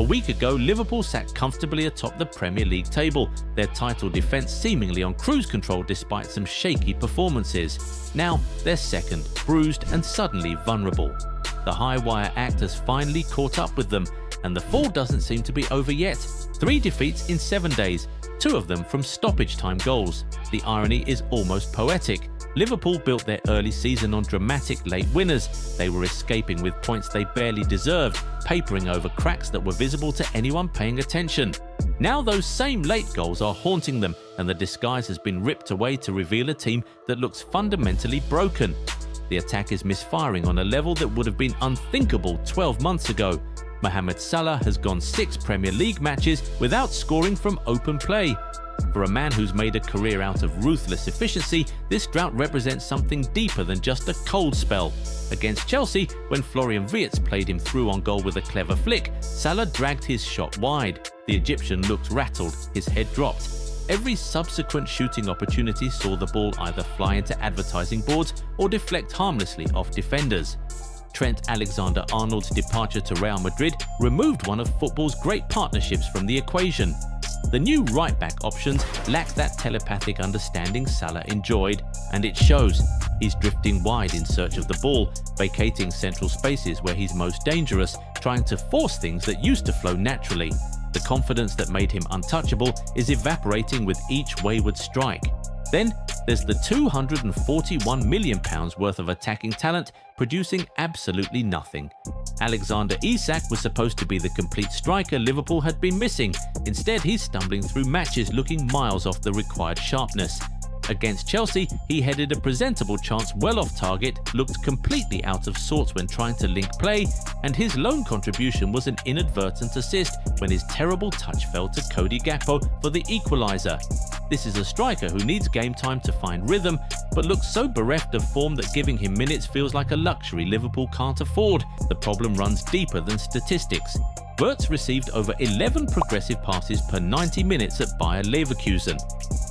A week ago, Liverpool sat comfortably atop the Premier League table, their title defence seemingly on cruise control despite some shaky performances. Now they're second, bruised and suddenly vulnerable. The high-wire act has finally caught up with them, and the fall doesn't seem to be over yet. 3 defeats in 7 days, 2 of them from stoppage time goals. The irony is almost poetic. Liverpool built their early season on dramatic late winners. They were escaping with points they barely deserved, papering over cracks that were visible to anyone paying attention. Now those same late goals are haunting them, and the disguise has been ripped away to reveal a team that looks fundamentally broken. The attack is misfiring on a level that would have been unthinkable 12 months ago. Mohamed Salah has gone 6 Premier League matches without scoring from open play. For a man who's made a career out of ruthless efficiency, this drought represents something deeper than just a cold spell. Against Chelsea, when Florian Wirtz played him through on goal with a clever flick, Salah dragged his shot wide. The Egyptian looked rattled, his head dropped. Every subsequent shooting opportunity saw the ball either fly into advertising boards or deflect harmlessly off defenders. Trent Alexander-Arnold's departure to Real Madrid removed one of football's great partnerships from the equation. The new right-back options lack that telepathic understanding Salah enjoyed, and it shows. He's drifting wide in search of the ball, vacating central spaces where he's most dangerous, trying to force things that used to flow naturally. The confidence that made him untouchable is evaporating with each wayward strike. Then there's the £241 million worth of attacking talent producing absolutely nothing. Alexander Isak was supposed to be the complete striker Liverpool had been missing. Instead, he's stumbling through matches looking miles off the required sharpness. Against Chelsea, he headed a presentable chance well off target, looked completely out of sorts when trying to link play, and his lone contribution was an inadvertent assist when his terrible touch fell to Cody Gakpo for the equaliser. This is a striker who needs game time to find rhythm, but looks so bereft of form that giving him minutes feels like a luxury Liverpool can't afford. The problem runs deeper than statistics. Wirtz received over 11 progressive passes per 90 minutes at Bayer Leverkusen.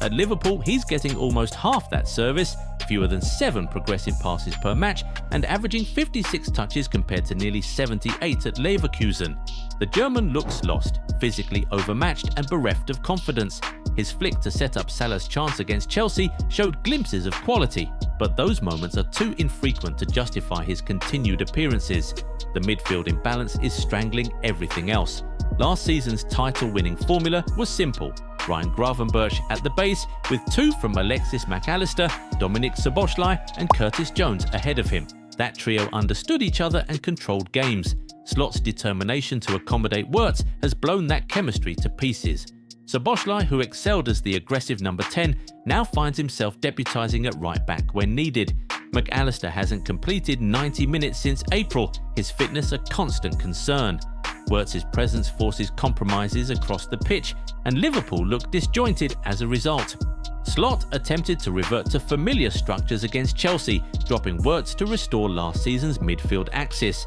At Liverpool, he's getting almost half that service, fewer than 7 progressive passes per match, and averaging 56 touches compared to nearly 78 at Leverkusen. The German looks lost, physically overmatched and bereft of confidence. His flick to set up Salah's chance against Chelsea showed glimpses of quality, but those moments are too infrequent to justify his continued appearances. The midfield imbalance is strangling everything else. Last season's title-winning formula was simple. Ryan Gravenberch at the base, with 2 from Alexis Mac Allister, Dominik Szoboszlai and Curtis Jones ahead of him. That trio understood each other and controlled games. Slot's determination to accommodate Wirtz has blown that chemistry to pieces. Szoboszlai, who excelled as the aggressive number 10, now finds himself deputising at right back when needed. Mac Allister hasn't completed 90 minutes since April, his fitness a constant concern. Wirtz's presence forces compromises across the pitch, and Liverpool look disjointed as a result. Slot attempted to revert to familiar structures against Chelsea, dropping Wirtz to restore last season's midfield axis.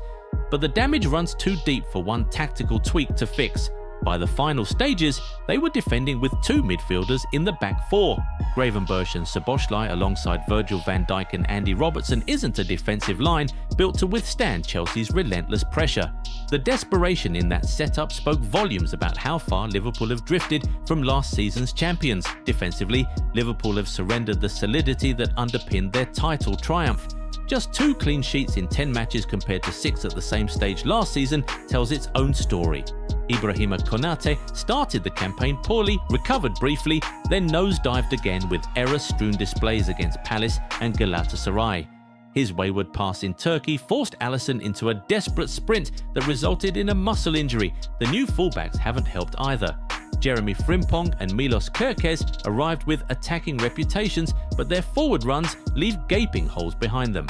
But the damage runs too deep for one tactical tweak to fix. By the final stages, they were defending with 2 midfielders in the back 4. Gravenberch and Szoboszlai alongside Virgil van Dijk and Andy Robertson isn't a defensive line built to withstand Chelsea's relentless pressure. The desperation in that setup spoke volumes about how far Liverpool have drifted from last season's champions. Defensively, Liverpool have surrendered the solidity that underpinned their title triumph. Just 2 clean sheets in 10 matches compared to 6 at the same stage last season tells its own story. Ibrahima Konate started the campaign poorly, recovered briefly, then nosedived again with error-strewn displays against Palace and Galatasaray. His wayward pass in Turkey forced Alisson into a desperate sprint that resulted in a muscle injury. The new fullbacks haven't helped either. Jeremy Frimpong and Milos Kerkez arrived with attacking reputations, but their forward runs leave gaping holes behind them.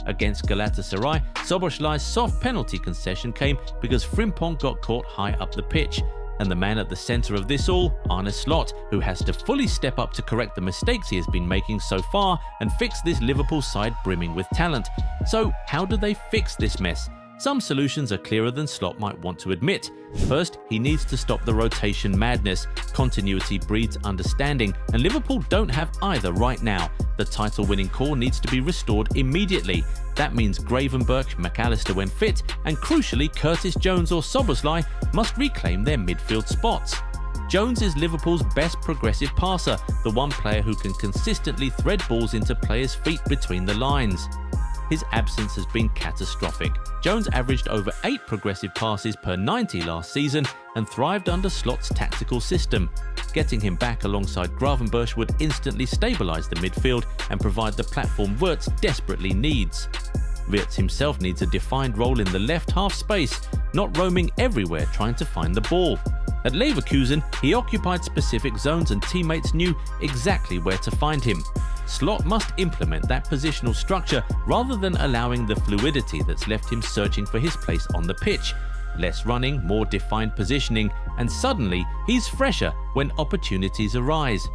Against Galatasaray, Szoboszlai's soft penalty concession came because Frimpong got caught high up the pitch. And the man at the centre of this all, Arne Slot, who has to fully step up to correct the mistakes he has been making so far and fix this Liverpool side brimming with talent. So how do they fix this mess? Some solutions are clearer than Slot might want to admit. First, he needs to stop the rotation madness. Continuity breeds understanding, and Liverpool don't have either right now. The title-winning core needs to be restored immediately. That means Gravenberch, McAllister when fit, and crucially Curtis Jones or Szoboszlai must reclaim their midfield spots. Jones is Liverpool's best progressive passer, the one player who can consistently thread balls into players' feet between the lines. His absence has been catastrophic. Jones averaged over 8 progressive passes per 90 last season and thrived under Slot's tactical system. Getting him back alongside Gravenberch would instantly stabilise the midfield and provide the platform Wirtz desperately needs. Wirtz himself needs a defined role in the left half space, not roaming everywhere trying to find the ball. At Leverkusen, he occupied specific zones and teammates knew exactly where to find him. Slot must implement that positional structure rather than allowing the fluidity that's left him searching for his place on the pitch. Less running, more defined positioning, and suddenly he's fresher when opportunities arise.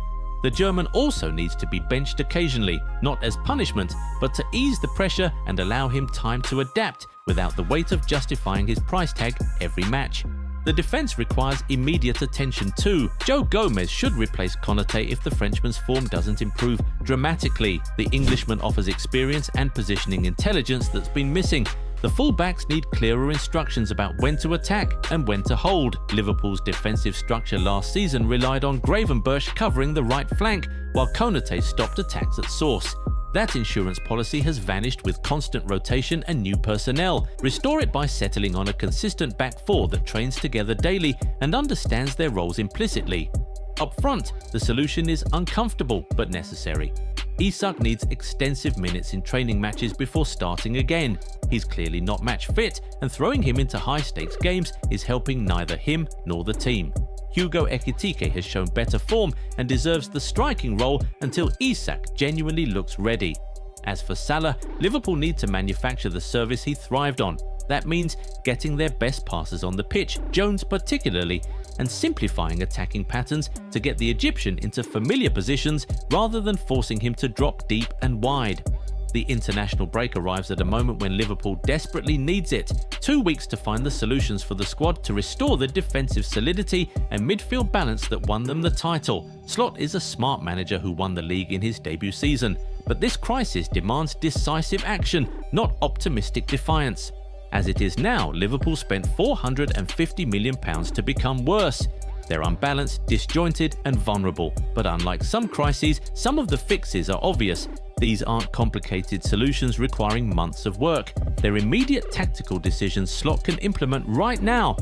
The German also needs to be benched occasionally, not as punishment, but to ease the pressure and allow him time to adapt without the weight of justifying his price tag every match. The defence requires immediate attention too. Joe Gomez should replace Konaté if the Frenchman's form doesn't improve dramatically. The Englishman offers experience and positioning intelligence that's been missing. The full-backs need clearer instructions about when to attack and when to hold. Liverpool's defensive structure last season relied on Gravenberch covering the right flank, while Konaté stopped attacks at source. That insurance policy has vanished with constant rotation and new personnel. Restore it by settling on a consistent back four that trains together daily and understands their roles implicitly. Up front, the solution is uncomfortable but necessary. Isak needs extensive minutes in training matches before starting again. He's clearly not match fit, and throwing him into high-stakes games is helping neither him nor the team. Hugo Ekitike has shown better form and deserves the striking role until Isak genuinely looks ready. As for Salah, Liverpool need to manufacture the service he thrived on. That means getting their best passers on the pitch, Jones particularly, and simplifying attacking patterns to get the Egyptian into familiar positions rather than forcing him to drop deep and wide. The international break arrives at a moment when Liverpool desperately needs it. 2 weeks to find the solutions for the squad to restore the defensive solidity and midfield balance that won them the title. Slot is a smart manager who won the league in his debut season, but this crisis demands decisive action, not optimistic defiance. As it is now, Liverpool spent £450 million to become worse. They're unbalanced, disjointed and vulnerable, but unlike some crises, some of the fixes are obvious. These aren't complicated solutions requiring months of work. They're immediate tactical decisions Slot can implement right now.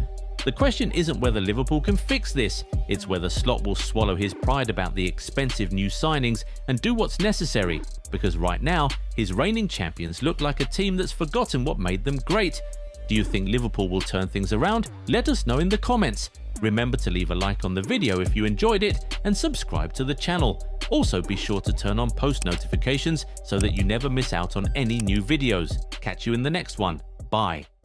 The question isn't whether Liverpool can fix this, it's whether Slot will swallow his pride about the expensive new signings and do what's necessary, because right now, his reigning champions look like a team that's forgotten what made them great. Do you think Liverpool will turn things around? Let us know in the comments. Remember to leave a like on the video if you enjoyed it and subscribe to the channel. Also be sure to turn on post notifications so that you never miss out on any new videos. Catch you in the next one. Bye.